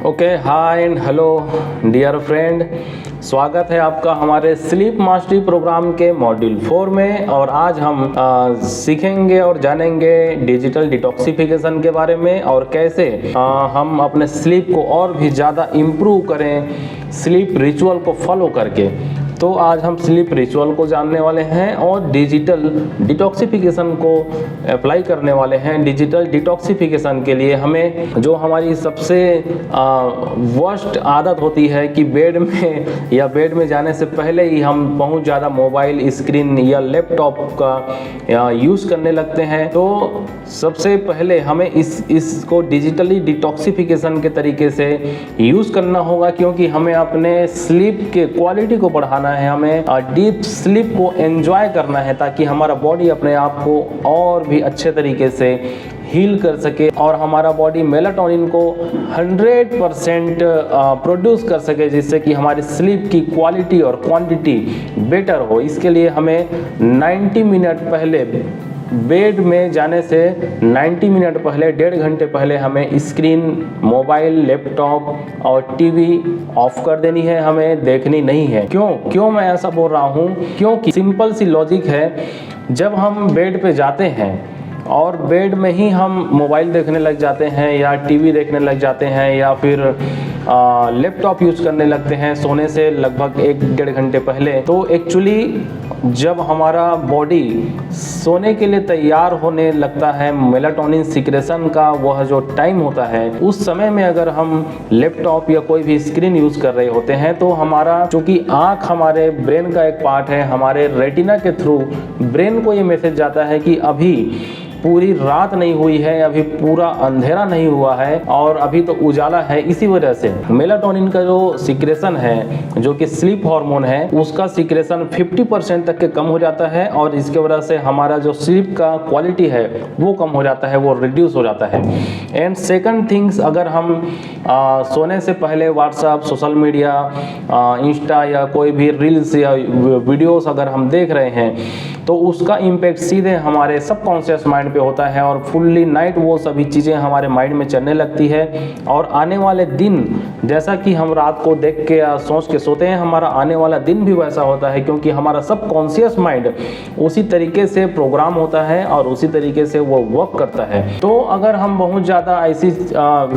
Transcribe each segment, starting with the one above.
Okay, hi and hello dear friend, स्वागत है आपका हमारे स्लीप मास्टरी प्रोग्राम के मॉड्यूल 4 में। और आज हम सीखेंगे और जानेंगे डिजिटल डिटॉक्सिफिकेशन के बारे में और कैसे हम अपने स्लीप को और भी ज़्यादा इम्प्रूव करें स्लीप रिचुअल को फॉलो करके। तो आज हम स्लीप रिचुअल को जानने वाले हैं और डिजिटल डिटॉक्सिफिकेशन को अप्लाई करने वाले हैं। डिजिटल डिटॉक्सिफिकेशन के लिए हमें जो हमारी सबसे वर्स्ट आदत होती है कि बेड में जाने से पहले ही हम बहुत ज़्यादा मोबाइल स्क्रीन या लैपटॉप का यूज़ करने लगते हैं। तो सबसे पहले हमें इसको डिजिटली डिटॉक्सिफिकेशन के तरीके से यूज़ करना होगा, क्योंकि हमें अपने स्लीप के क्वालिटी को बढ़ाना है, हमें डीप स्लीप को एंजॉय करना है ताकि हमारा बॉडी अपने आप को और भी अच्छे तरीके से हील कर सके और हमारा बॉडी मेलाटोनिन को 100% प्रोड्यूस कर सके, जिससे कि हमारी स्लीप की क्वालिटी और क्वांटिटी बेटर हो। इसके लिए हमें 90 मिनट पहले बेड में जाने से 90 मिनट पहले, 1.5 घंटे पहले हमें स्क्रीन, मोबाइल, लैपटॉप और टीवी ऑफ कर देनी है, हमें देखनी नहीं है। क्यों मैं ऐसा बोल रहा हूँ? क्योंकि सिंपल सी लॉजिक है, जब हम बेड पे जाते हैं और बेड में ही हम मोबाइल देखने लग जाते हैं या टीवी देखने लग जाते हैं या फिर लैपटॉप यूज़ करने लगते हैं सोने से लगभग 1-1.5 घंटे पहले, तो एक्चुअली जब हमारा बॉडी सोने के लिए तैयार होने लगता है, मेलाटोनिन सिक्रेशन का वह जो टाइम होता है, उस समय में अगर हम लैपटॉप या कोई भी स्क्रीन यूज़ कर रहे होते हैं तो हमारा, चूँकि आँख हमारे ब्रेन का एक पार्ट है, हमारे रेटिना के थ्रू ब्रेन को ये मैसेज जाता है कि अभी पूरी रात नहीं हुई है, अभी पूरा अंधेरा नहीं हुआ है और अभी तो उजाला है। इसी वजह से मेलाटोनिन का जो सिक्रेशन है, जो कि स्लीप हार्मोन है, उसका सिक्रेशन 50% तक के कम हो जाता है और इसके वजह से हमारा जो स्लीप का क्वालिटी है वो कम हो जाता है, वो रिड्यूस हो जाता है। एंड सेकंड थिंग्स, अगर हम सोने से पहले व्हाट्सएप, सोशल मीडिया, इंस्टा या कोई भी रील्स या वीडियोस अगर हम देख रहे हैं तो उसका इम्पैक्ट सीधे हमारे सबकॉन्शियस माइंड पे होता है और फुल्ली नाइट वो सभी चीज़ें हमारे माइंड में चलने लगती है। और आने वाले दिन, जैसा कि हम रात को देख के या सोच के सोते हैं, हमारा आने वाला दिन भी वैसा होता है, क्योंकि हमारा सबकॉन्शियस माइंड उसी तरीके से प्रोग्राम होता है और उसी तरीके से वो वर्क करता है। तो अगर हम बहुत ज़्यादा ऐसी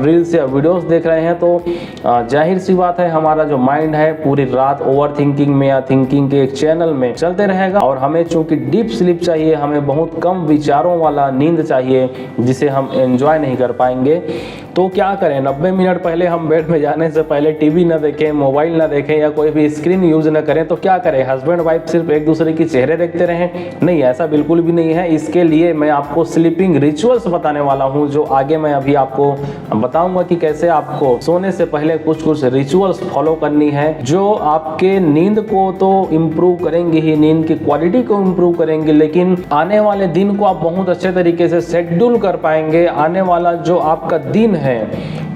रील्स या वीडियोस देख रहे हैं तो जाहिर सी बात है, हमारा जो माइंड है पूरी रात ओवर थिंकिंग में या थिंकिंग के एक चैनल में चलते रहेगा। और हमें चूँकि डीप स्लीप चाहिए, हमें बहुत कम विचारों वाला नींद चाहिए जिसे हम एंजॉय नहीं कर पाएंगे। तो क्या करें? 90 मिनट पहले हम बेड में जाने से पहले टीवी ना देखें, मोबाइल ना देखें या कोई भी स्क्रीन यूज ना करें। तो क्या करें? हस्बैंड वाइफ सिर्फ एक दूसरे की चेहरे देखते रहें? नहीं, ऐसा बिल्कुल भी नहीं है। इसके लिए मैं आपको स्लीपिंग रिचुअल्स बताने वाला हूं, जो आगे मैं अभी आपको बताऊंगा कि कैसे आपको सोने से पहले कुछ रिचुअल्स फॉलो करनी है, जो आपके नींद को तो इम्प्रूव करेंगे ही, नींद की क्वालिटी को इम्प्रूव करेंगे, लेकिन आने वाले दिन को आप बहुत अच्छे तरीके से शेड्यूल कर पाएंगे। आने वाला जो आपका दिन है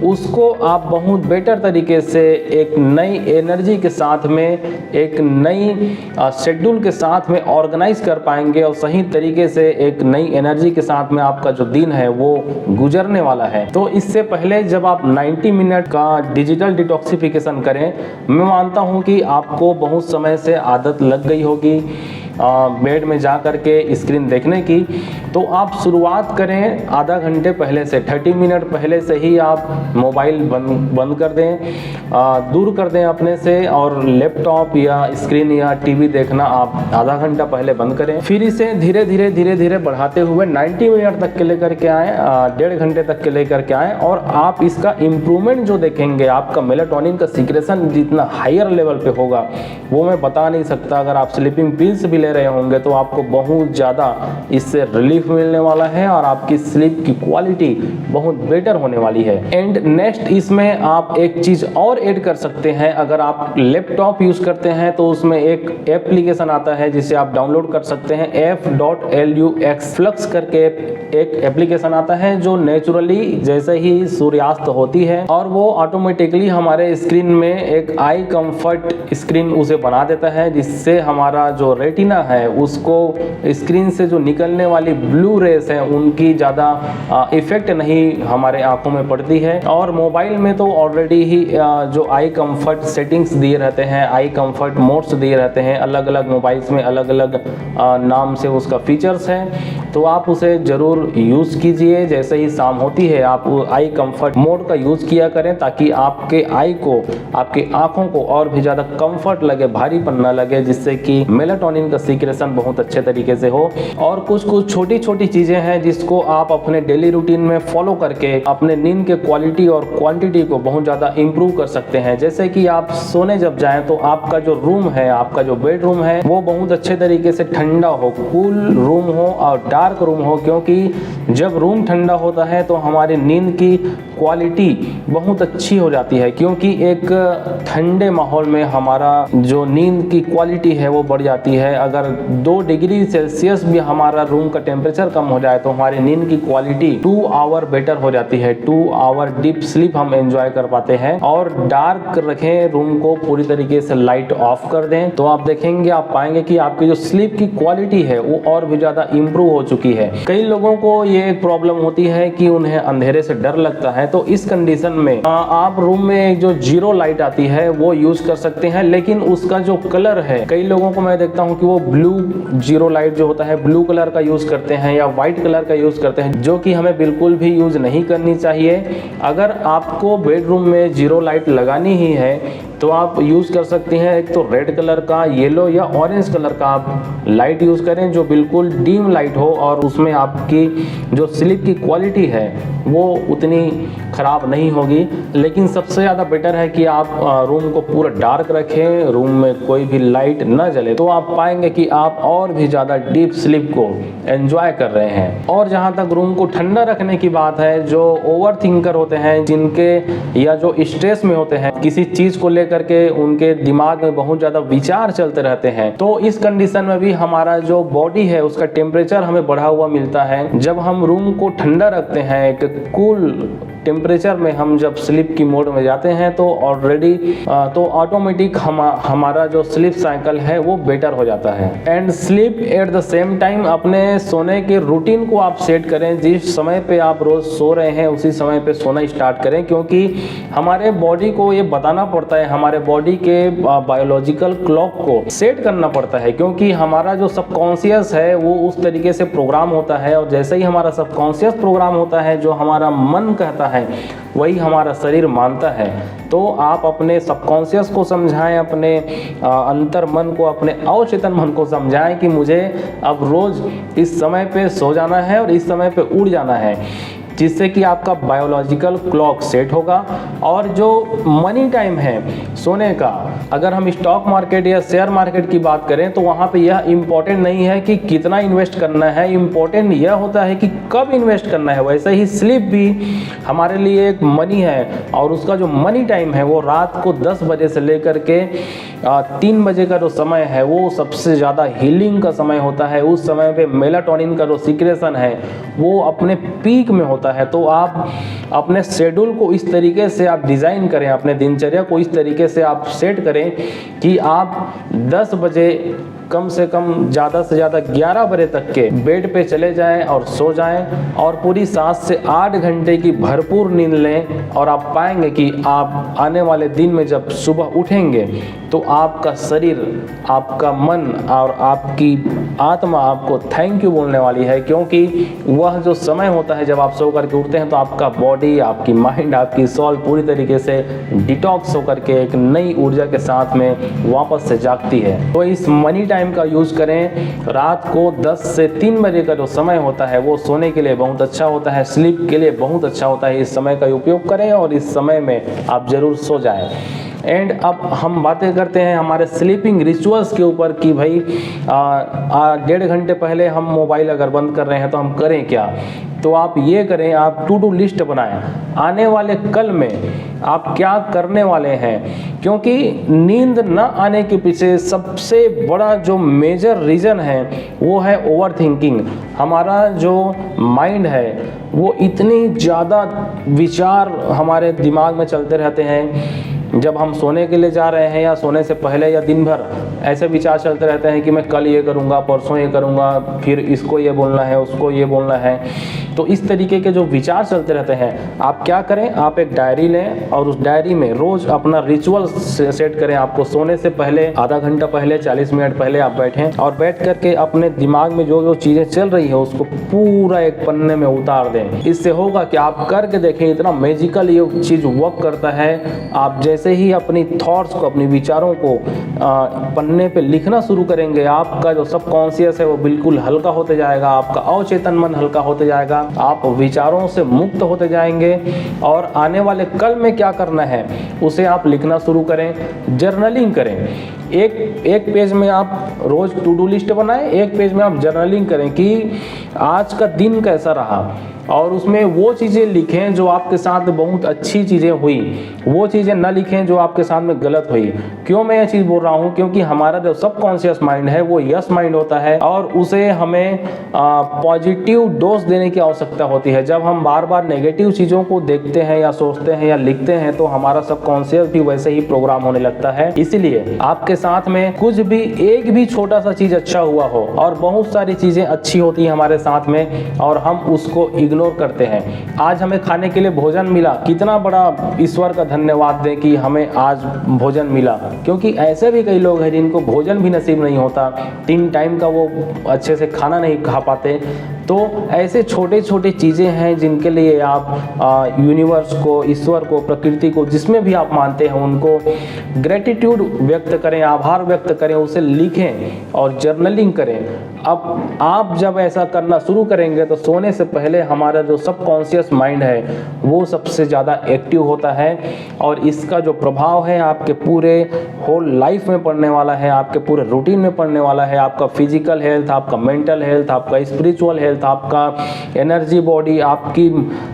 उसको आप बहुत बेटर तरीके से एक नई एनर्जी के साथ में, एक नई शेड्यूल के साथ में ऑर्गेनाइज कर पाएंगे और सही तरीके से एक नई एनर्जी के साथ में आपका जो दिन है वो गुजरने वाला है। तो इससे पहले जब आप 90 मिनट का डिजिटल डिटॉक्सिफिकेशन करें, मैं मानता हूं कि आपको बहुत समय से आदत लग गई होगी बेड में जा कर के स्क्रीन देखने की। तो आप शुरुआत करें आधा घंटे पहले से, 30 मिनट पहले से ही आप मोबाइल बंद कर दें, दूर कर दें अपने से, और लैपटॉप या स्क्रीन या टीवी देखना आप आधा घंटा पहले बंद करें। फिर इसे धीरे धीरे बढ़ाते हुए 90 मिनट तक के लेकर के आएँ, 1.5 घंटे तक के लेकर के आएँ, और आप इसका इम्प्रूवमेंट जो देखेंगे, आपका मेलाटोनिन का सिक्रेशन जितना हायर लेवल पे होगा वो मैं बता नहीं सकता। अगर आप स्लीपिंग पिल्स भी ले रहे होंगे तो आपको बहुत ज़्यादा इससे रिलीफ मिलने वाला है और आपकी स्लीप की क्वालिटी बहुत बेटर होने वाली है। एंड नेक्स्ट, इसमें आप एक चीज़ और ऐड कर सकते हैं। अगर आप लैपटॉप यूज़ करते हैं तो उसमें एक एप्लीकेशन आता है जिसे आप डाउनलोड कर सकते हैं, f.lux फ्लक्स करके एक एप्लीकेशन आता है, जो नेचुरली जैसे ही सूर्यास्त होती है और वो ऑटोमेटिकली हमारे स्क्रीन में एक आई कंफर्ट स्क्रीन उसे बना देता है, जिससे हमारा जो रेटिना रेटिना है उसको स्क्रीन से जो निकलने वाली ब्लू रेस है उनकी ज़्यादा इफेक्ट नहीं हमारे आंखों में पड़ती है। और मोबाइल में तो ऑलरेडी ही जो आई कंफर्ट सेटिंग्स दिए रहते हैं, आई कंफर्ट मोड्स दिए रहते हैं, अलग अलग मोबाइल्स में अलग अलग नाम से उसका फीचर्स है, तो आप उसे ज़रूर यूज़ कीजिए। जैसे ही शाम होती है आप आई कंफर्ट मोड का यूज़ किया करें ताकि आपके आई को, आपकी आंखों को और भी ज़्यादा कंफर्ट लगे, भारीपन न लगे, जिससे कि मेलाटोनिन का सीक्रेशन बहुत अच्छे तरीके से हो। और कुछ छोटी छोटी चीज़ें हैं जिसको आप अपने डेली रूटीन में फॉलो करके अपने नींद के क्वालिटी और क्वांटिटी को बहुत ज़्यादा इम्प्रूव कर सकते हैं। जैसे कि आप सोने जब जाएं तो आपका जो रूम है, आपका जो बेडरूम है, वो बहुत अच्छे तरीके से ठंडा हो, कूल रूम हो और डार्क रूम हो, क्योंकि जब रूम ठंडा होता है तो हमारी नींद की क्वालिटी बहुत अच्छी हो जाती है, क्योंकि एक ठंडे माहौल में हमारा जो नींद की क्वालिटी है वो बढ़ जाती है। अगर 2 डिग्री सेल्सियस भी हमारा रूम का टेम्परेचर कम हो जाए तो हमारी नींद की क्वालिटी 2 आवर बेटर हो जाती है, 2 आवर डीप स्लीप हम एंजॉय कर पाते हैं। और डार्क रखें रूम को, पूरी तरीके से लाइट ऑफ कर दें, तो आप देखेंगे, आप पाएंगे कि आपकी जो स्लीप की क्वालिटी है वो और भी ज़्यादा इम्प्रूव हो चुकी है। कई लोगों को ये एक प्रॉब्लम होती है कि उन्हें अंधेरे से डर लगता है, तो इस कंडीशन में आप रूम में एक जो जीरो लाइट आती है वो यूज़ कर सकते हैं, लेकिन उसका जो कलर है, कई लोगों को मैं देखता हूँ कि वो ब्लू जीरो लाइट जो होता है ब्लू कलर का यूज़ करते हैं या वाइट कलर का यूज़ करते हैं, जो कि हमें बिल्कुल भी यूज़ नहीं करनी चाहिए। अगर आपको बेडरूम में जीरो लाइट लगानी ही है तो आप यूज़ कर सकते हैं, एक तो रेड कलर का, येलो या ऑरेंज कलर का आप लाइट यूज़ करें जो बिल्कुल डीम लाइट हो और उसमें आपकी जो स्लीप की क्वालिटी है वो उतनी ख़राब नहीं होगी। लेकिन सबसे ज़्यादा बेटर है कि आप रूम को पूरा डार्क रखें, रूम में कोई भी लाइट न जले, तो आप पाएंगे कि आप और भी ज़्यादा डीप स्लीप को एंजॉय कर रहे हैं। और जहाँ तक रूम को ठंडा रखने की बात है, जो ओवर थिंकर होते हैं, जिनके या जो स्ट्रेस में होते हैं, किसी चीज़ को लेकर के उनके दिमाग में बहुत ज़्यादा विचार चलते रहते हैं, तो इस कंडीशन में भी हमारा जो बॉडी है उसका टेम्परेचर हमें बढ़ा हुआ मिलता है। जब हम रूम को ठंडा रखते हैं, एक कूल टेम्परेचर में हम जब स्लीप की मोड में जाते हैं तो ऑलरेडी तो ऑटोमेटिक हमारा जो स्लीप साइकिल है वो बेटर हो जाता है। And sleep at the same time, अपने सोने के रूटीन को आप सेट करें, जिस समय पे आप रोज़ सो रहे हैं उसी समय पे सोना स्टार्ट करें, क्योंकि हमारे बॉडी को ये बताना पड़ता है, हमारे बॉडी के बायोलॉजिकल क्लॉक को सेट करना पड़ता है, क्योंकि हमारा जो सबकॉन्शियस है वो उस तरीके से प्रोग्राम होता है, और जैसे ही हमारा सबकॉन्शियस प्रोग्राम होता है, जो हमारा मन कहता है वही हमारा शरीर मानता है। तो आप अपने सबकॉन्शियस को समझाएं, अपने अंतर मन को, अपने अवचेतन मन को समझाएं कि मुझे अब रोज़ इस समय पे सो जाना है और इस समय पे उठ जाना है, जिससे कि आपका बायोलॉजिकल क्लॉक सेट होगा। और जो मनी टाइम है सोने का, अगर हम स्टॉक मार्केट या शेयर मार्केट की बात करें तो वहाँ पे यह इम्पोर्टेंट नहीं है कि कितना इन्वेस्ट करना है, इम्पोर्टेंट यह होता है कि कब इन्वेस्ट करना है। वैसे ही स्लीप भी हमारे लिए एक मनी है, और उसका जो मनी टाइम है वो रात को 10 बजे से लेकर के 3 बजे का जो समय है वो सबसे ज़्यादा हीलिंग का समय होता है। उस समय पे मेलाटोनिन का जो सीक्रेशन है वो अपने पीक में होता है। तो आप अपने शेड्यूल को इस तरीके से आप डिज़ाइन करें, अपने दिनचर्या को इस तरीके से आप सेट करें कि आप 10 बजे कम से कम ज़्यादा से ज़्यादा 11 बजे तक के बेड पे चले जाएं और सो जाएं, और पूरी 7 से 8 घंटे की भरपूर नींद लें। और आप पाएंगे कि आप आने वाले दिन में जब सुबह उठेंगे तो आपका शरीर, आपका मन और आपकी आत्मा आपको थैंक यू बोलने वाली है, क्योंकि वह जो समय होता है जब आप सो करके उठते हैं तो आपका बॉडी, आपकी माइंड, आपकी सोल पूरी तरीके से डिटॉक्स होकर के एक नई ऊर्जा के साथ में वापस से जागती है। तो इस मनी टाइम का यूज़ करें। रात को 10 से 3 बजे का जो समय होता है वो सोने के लिए बहुत अच्छा होता है, स्लीप के लिए बहुत अच्छा होता है। इस समय का उपयोग करें और इस समय में आप ज़रूर सो जाएं। एंड अब हम बातें करते हैं हमारे स्लीपिंग रिचुअल्स के ऊपर कि भाई 1.5 घंटे पहले हम मोबाइल अगर बंद कर रहे हैं तो हम करें क्या। तो आप ये करें, आप टू डू लिस्ट बनाएं, आने वाले कल में आप क्या करने वाले हैं, क्योंकि नींद न आने के पीछे सबसे बड़ा जो मेजर रीज़न है वो है ओवर थिंकिंग। हमारा जो माइंड है वो इतनी ज़्यादा विचार हमारे दिमाग में चलते रहते हैं जब हम सोने के लिए जा रहे हैं या सोने से पहले या दिन भर ऐसे विचार चलते रहते हैं कि मैं कल ये करूँगा, परसों ये करूँगा, फिर इसको ये बोलना है, उसको ये बोलना है। तो इस तरीके के जो विचार चलते रहते हैं, आप क्या करें, आप एक डायरी लें और उस डायरी में रोज़ अपना रिचुअल सेट करें। आपको सोने से पहले आधा घंटा पहले, 40 मिनट पहले आप बैठें और बैठ करके अपने दिमाग में जो जो चीज़ें चल रही है उसको पूरा एक पन्ने में उतार दें। इससे होगा कि आप करके देखें, इतना मैजिकल ये चीज़ वर्क करता है। आप जैसे ही अपनी थॉट्स को, अपने विचारों को पन्ने पे लिखना शुरू करेंगे, आपका जो सबकॉन्शियस है वो बिल्कुल हल्का होते जाएगा, आपका अवचेतन मन हल्का होते जाएगा, आप विचारों से मुक्त होते जाएंगे। और आने वाले कल में क्या करना है उसे आप लिखना शुरू करें, जर्नलिंग करें। एक पेज में आप रोज टू डू लिस्ट बनाएं, एक पेज में आप जर्नलिंग करें कि आज का दिन कैसा रहा, और उसमें वो चीज़ें लिखें जो आपके साथ बहुत अच्छी चीज़ें हुई, वो चीज़ें ना लिखें जो आपके साथ में गलत हुई। क्यों मैं ये चीज़ बोल रहा हूँ, क्योंकि हमारा जो सबकॉन्शियस माइंड है वो यस माइंड होता है और उसे हमें पॉजिटिव डोज देने की आवश्यकता होती है। जब हम बार बार नेगेटिव चीज़ों को देखते हैं या सोचते हैं या लिखते हैं तो हमारा सबकॉन्शियस भी वैसे ही प्रोग्राम होने लगता है। इसीलिए आपके साथ में कुछ भी, एक भी छोटा सा चीज़ अच्छा हुआ हो, और बहुत सारी चीज़ें अच्छी होती हैं हमारे साथ में और हम उसको इग्नोर करते हैं। आज हमें खाने के लिए भोजन मिला, कितना बड़ा ईश्वर का धन्यवाद दें कि हमें आज भोजन मिला, क्योंकि ऐसे भी कई लोग हैं जिनको भोजन भी नसीब नहीं होता, 3 टाइम का वो अच्छे से खाना नहीं खा पाते। तो ऐसे छोटे छोटे चीज़ें हैं जिनके लिए आप यूनिवर्स को, ईश्वर को, प्रकृति को, जिसमें भी आप मानते हैं उनको ग्रेटिट्यूड व्यक्त करें, आभार व्यक्त करें, उसे लिखें और जर्नलिंग करें। अब आप जब ऐसा करना शुरू करेंगे तो सोने से पहले हमारा जो सबकॉन्शियस माइंड है वो सबसे ज़्यादा एक्टिव होता है और इसका जो प्रभाव है आपके पूरे होल लाइफ में पड़ने वाला है, आपके पूरे रूटीन में पड़ने वाला है। आपका फिजिकल हेल्थ, आपका मेंटल हेल्थ, आपका स्पिरिचुअल हेल्थ, आपका एनर्जी बॉडी, आपकी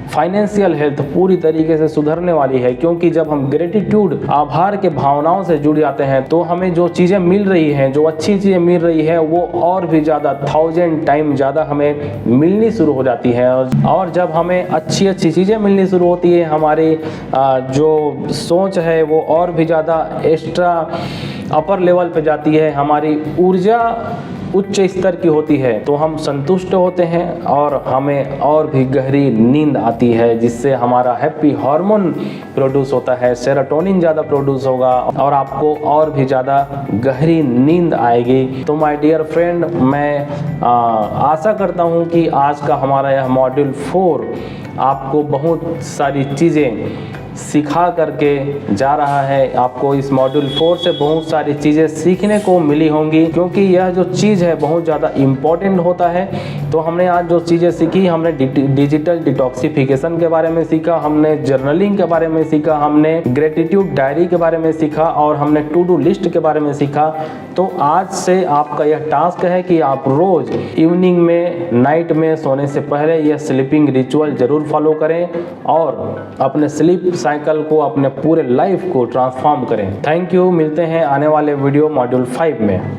फाइनेंशियल हेल्थ पूरी तरीके से सुधरने वाली है। क्योंकि जब हम ग्रेटिट्यूड, आभार के भावनाओं से जुड़ जाते हैं तो हमें जो चीज़ें मिल रही हैं, जो अच्छी चीज़ें मिल रही है वो और भी ज़्यादा 1000 टाइम ज़्यादा हमें मिलनी शुरू हो जाती है। और जब हमें अच्छी अच्छी चीज़ें मिलनी शुरू होती है, हमारी जो सोच है वो और भी ज़्यादा एक्स्ट्रा अपर लेवल पे जाती है, हमारी ऊर्जा उच्च स्तर की होती है, तो हम संतुष्ट होते हैं और हमें और भी गहरी नींद आती है, जिससे हमारा हैप्पी हार्मोन प्रोड्यूस होता है, सेरोटोनिन ज़्यादा प्रोड्यूस होगा और आपको और भी ज़्यादा गहरी नींद आएगी। तो माय डियर फ्रेंड, मैं आशा करता हूँ कि आज का हमारा यह मॉड्यूल 4 आपको बहुत सारी चीज़ें सिखा करके जा रहा है। आपको इस मॉड्यूल 4 से बहुत सारी चीज़ें सीखने को मिली होंगी, क्योंकि यह जो चीज़ है बहुत ज़्यादा इम्पॉर्टेंट होता है। तो हमने आज जो चीज़ें सीखी, हमने डिजिटल डिटॉक्सिफिकेशन के बारे में सीखा, हमने जर्नलिंग के बारे में सीखा, हमने ग्रेटिट्यूड डायरी के बारे में सीखा और हमने टू डू लिस्ट के बारे में सीखा। तो आज से आपका यह टास्क है कि आप रोज़ इवनिंग में, नाइट में सोने से पहले यह स्लीपिंग रिचुअल ज़रूर फॉलो करें और अपने स्लीप साइकिल को, अपने पूरे लाइफ को ट्रांसफॉर्म करें। Thank you. मिलते हैं आने वाले वीडियो मॉड्यूल 5 में।